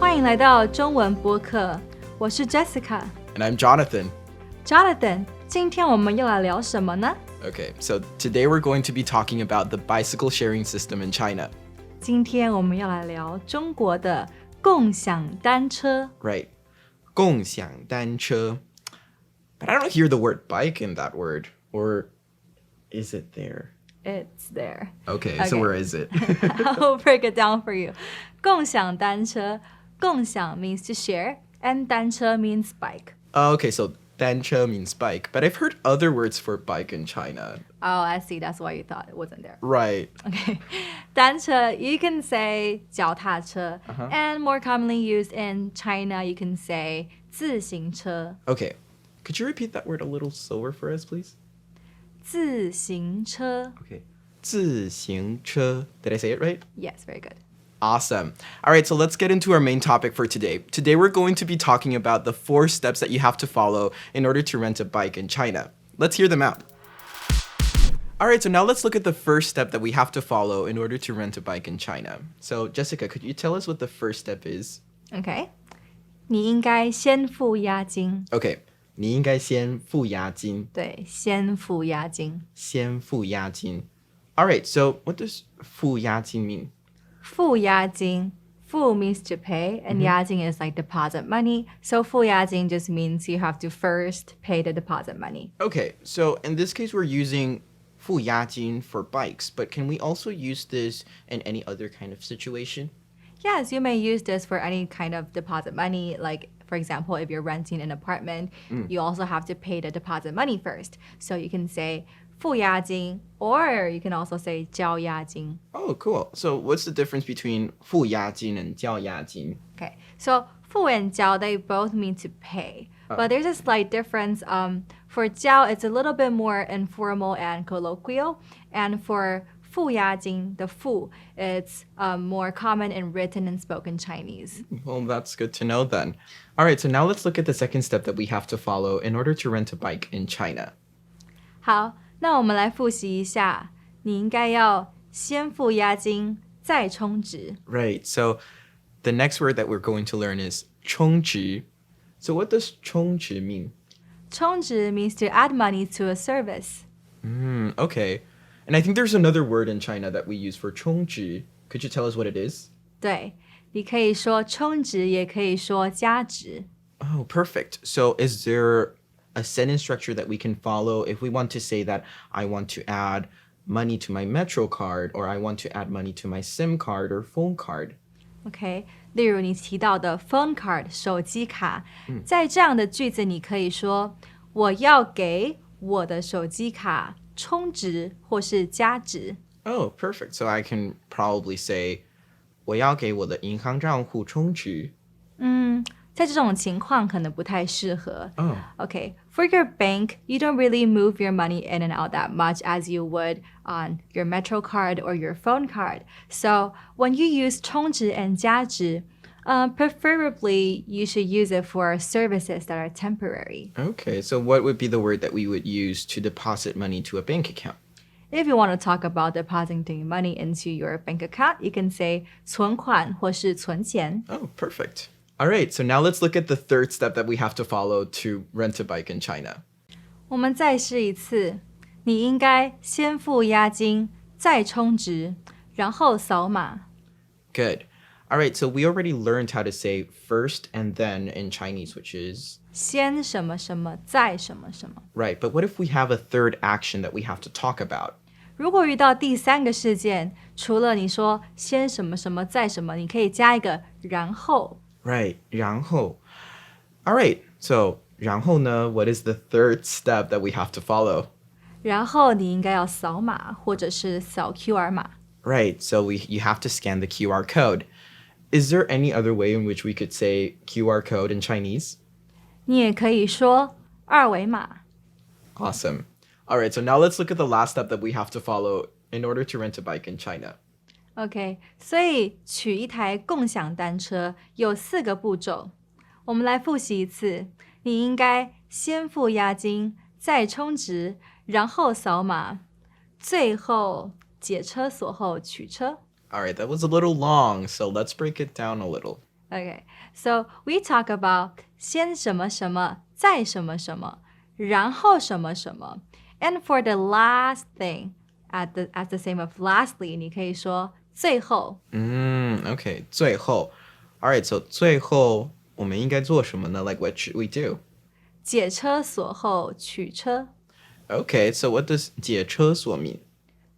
欢迎来到中文播客，我是 Jessica。 And I'm Jonathan. Jonathan, 今天我们要来聊什么呢？ Okay, so today we're going to be talking about the bicycle sharing system in China. 今天我们要来聊中国的共享单车。 Right. 共享单车. But I don't hear the word bike in that word. Or is it there? It's there. Okay, so where is it? I'll break it down for you. 共享单车，共享 means to share, and 单车 means bike. Okay, so 单车 means bike. But I've heard other words for bike in China. Oh, I see. That's why you thought it wasn't there. Right. Okay. 单车, you can say 脚踏车, and more commonly used in China, you can say 自行车. Okay. Could you repeat that word a little slower for us, please? 自行车. Okay. 自行车. Did I say it right? Yes, very good. Awesome. All right, so let's get into our main topic for today. Today, we're going to be talking about the 4 steps that you have to follow in order to rent a bike in China. Let's hear them out. All right, so now let's look at the first step that we have to follow in order to rent a bike in China. So, Jessica, could you tell us what the first step is? Okay. 你应该先付押金. Okay. 你应该先付押金. 对，先付押金。先付押金. All right, so what does 付押金 mean? 付押金, 付 means to pay, and 押金 is like deposit money. So 付押金 just means you have to first pay the deposit money. Okay, so in this case, we're using 付押金 for bikes, but can we also use this in any other kind of situation? Yes, you may use this for any kind of deposit money. Like, for example, if you're renting an apartment, you also have to pay the deposit money first. So you can say 付押金, or you can also say 交押金. Oh, cool. So what's the difference between 付押金 and 交押金? Okay, so 付 and 交, they both mean to pay. But there's a slight difference. For 交, it's a little bit more informal and colloquial. And for 付押金, the 付, it's more common in written and spoken Chinese. Well, that's good to know then. All right, so now let's look at the second step that we have to follow in order to rent a bike in China. 好，那我们来复习一下。你应该要先付押金，再充值。 Right, so the next word that we're going to learn is 充值. So what does 充值 mean? 充值 means to add money to a service. Okay. And I think there's another word in China that we use for 充值. Could you tell us what it is? 对，你可以说充值，也可以说加值。 Oh, perfect. So is there a sentence structure that we can follow if we want to say that I want to add money to my Metro card, or I want to add money to my SIM card or phone card? OK， 例如你提到的 phone card 手机卡，在这样的句子，你可以说我要给我的手机卡充值或是加值。 Oh, perfect. So I can probably say 我要给我的银行账户充值. 在这种情况可能不太适合。 Oh. Okay, for your bank, you don't really move your money in and out that much as you would on your Metro card or your phone card. So when you use 充值 and 加值, preferably you should use it for services that are temporary. Okay, so what would be the word that we would use to deposit money to a bank account? If you want to talk about depositing money into your bank account, you can say 存款或是存钱. Oh, perfect. All right, so now let's look at the third step that we have to follow to rent a bike in China. 我们再试一次，你应该先付押金，再充值，然后扫码。 Good. All right, so we already learned how to say first and then in Chinese, which is 先什么什么，再什么什么。 right. But what if we have a third action that we have to talk about? 如果遇到第三个事件，除了你说先什么什么，再什么，你可以加一个然后。 Right, 然后. All right, so 然后呢, what is the third step that we have to follow? 然后你应该要扫码，或者是扫 QR 码。 Right, so you have to scan the QR code. Is there any other way in which we could say QR code in Chinese? 你也可以说二维码。 Awesome. All right, so now let's look at the last step that we have to follow in order to rent a bike in China. OK， 所以取一台共享单车有4个步骤。我们来复习一次。你应该先付押金，再充值，然后扫码，最后解车锁后取车。 All right, that was a little long, so let's break it down a little. Okay, so we talk about 先什么什么，再什么什么，然后什么什么。And for the last thing, as the same of lastly, 你可以说最后。Okay, 最后. All right, so 最后我们应该做什么呢? Like, what should we do? 解车锁后取车。Okay, so what does 解车锁 mean?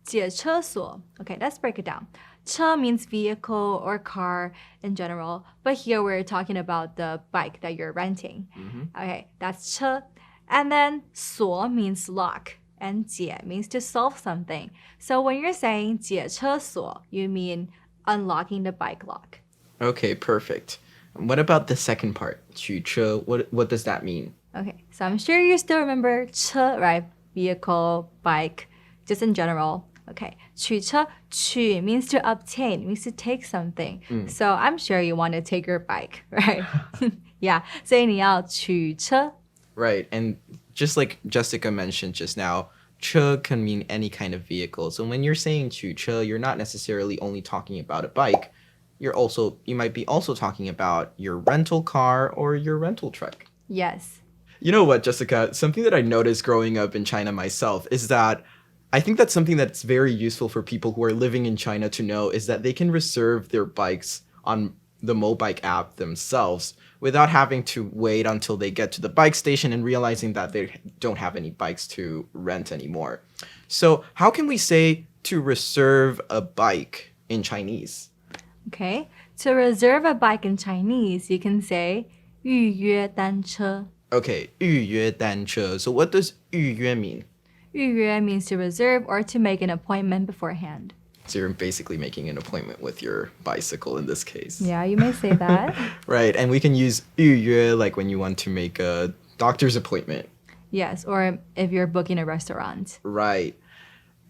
解车锁. Okay, let's break it down. 车 means vehicle or car in general, but here we're talking about the bike that you're renting. Okay, that's 车. And then 锁 means lock, and 解 means to solve something. So when you're saying 解车锁, you mean unlocking the bike lock. Okay, perfect. What about the second part? 取车, what does that mean? Okay, so I'm sure you still remember 车, right? Vehicle, bike, just in general. Okay, 取车, 取 means to obtain, means to take something. So I'm sure you want to take your bike, right? Yeah, 所以你要取车. Right, and just like Jessica mentioned just now, 车 can mean any kind of vehicle. So when you're saying 取车, you're not necessarily only talking about a bike. You might be also talking about your rental car or your rental truck. Yes. You know what, Jessica? Something that I noticed growing up in China myself is that I think that's something that's very useful for people who are living in China to know is that they can reserve their bikes on the Mobike app themselves without having to wait until they get to the bike station and realizing that they don't have any bikes to rent anymore. So how can we say to reserve a bike in Chinese? Okay, to reserve a bike in Chinese, you can say 预约单车. Okay, 预约单车. So what does 预约 mean? 预约 means to reserve or to make an appointment beforehand. So you're basically making an appointment with your bicycle in this case. Yeah, you may say that. Right, and we can use 预约 like when you want to make a doctor's appointment. Yes, or if you're booking a restaurant. Right.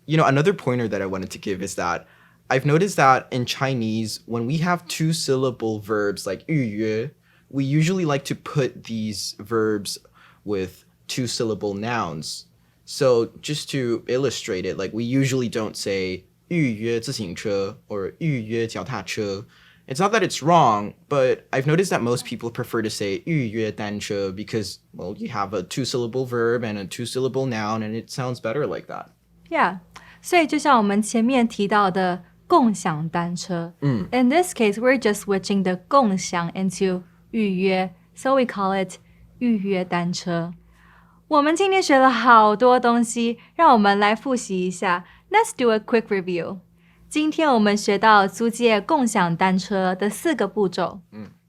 You know, another pointer that I wanted to give is that I've noticed that in Chinese, when we have two-syllable verbs like 预约, we usually like to put these verbs with two-syllable nouns. So just to illustrate it, like we usually don't say 预约自行车 or 预约脚踏车. It's not that it's wrong, but I've noticed that most people prefer to say 预约单车 because, well, you have a two-syllable verb and a two-syllable noun, and it sounds better like that. Yeah. 所以就像我们前面提到的共享单车. In this case, we're just switching the 共享 into 预约, so we call it 预约单车. 我们今天学了好多东西，让我们来复习一下。Let's do a quick review. 今天我们学到租借共享单车的4个步骤。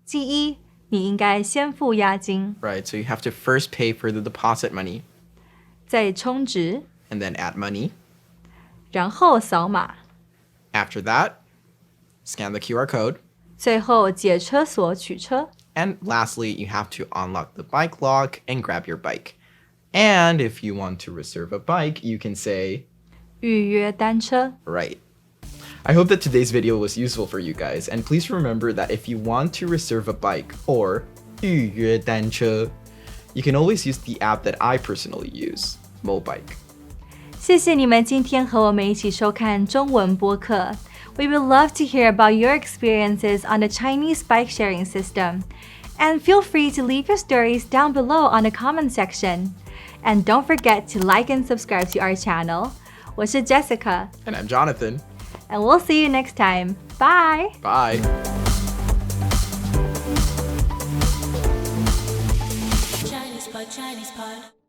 第一，你应该先付押金。 Right, so you have to first pay for the deposit money, 再充值， and then add money. 然后扫码， After that, scan the QR code. 最后解车锁取车。 And lastly, you have to unlock the bike lock and grab your bike. And if you want to reserve a bike, you can say, 预约单车。 right. I hope that today's video was useful for you guys. And please remember that if you want to reserve a bike or 预约单车, you can always use the app that I personally use, Mobike. 谢谢你们今天和我们一起收看中文播客。We would love to hear about your experiences on the Chinese bike sharing system. And feel free to leave your stories down below on the comment section. And don't forget to like and subscribe to our channel. 我是 Jessica. And I'm Jonathan. And we'll see you next time. Bye! Bye. Chinese pod.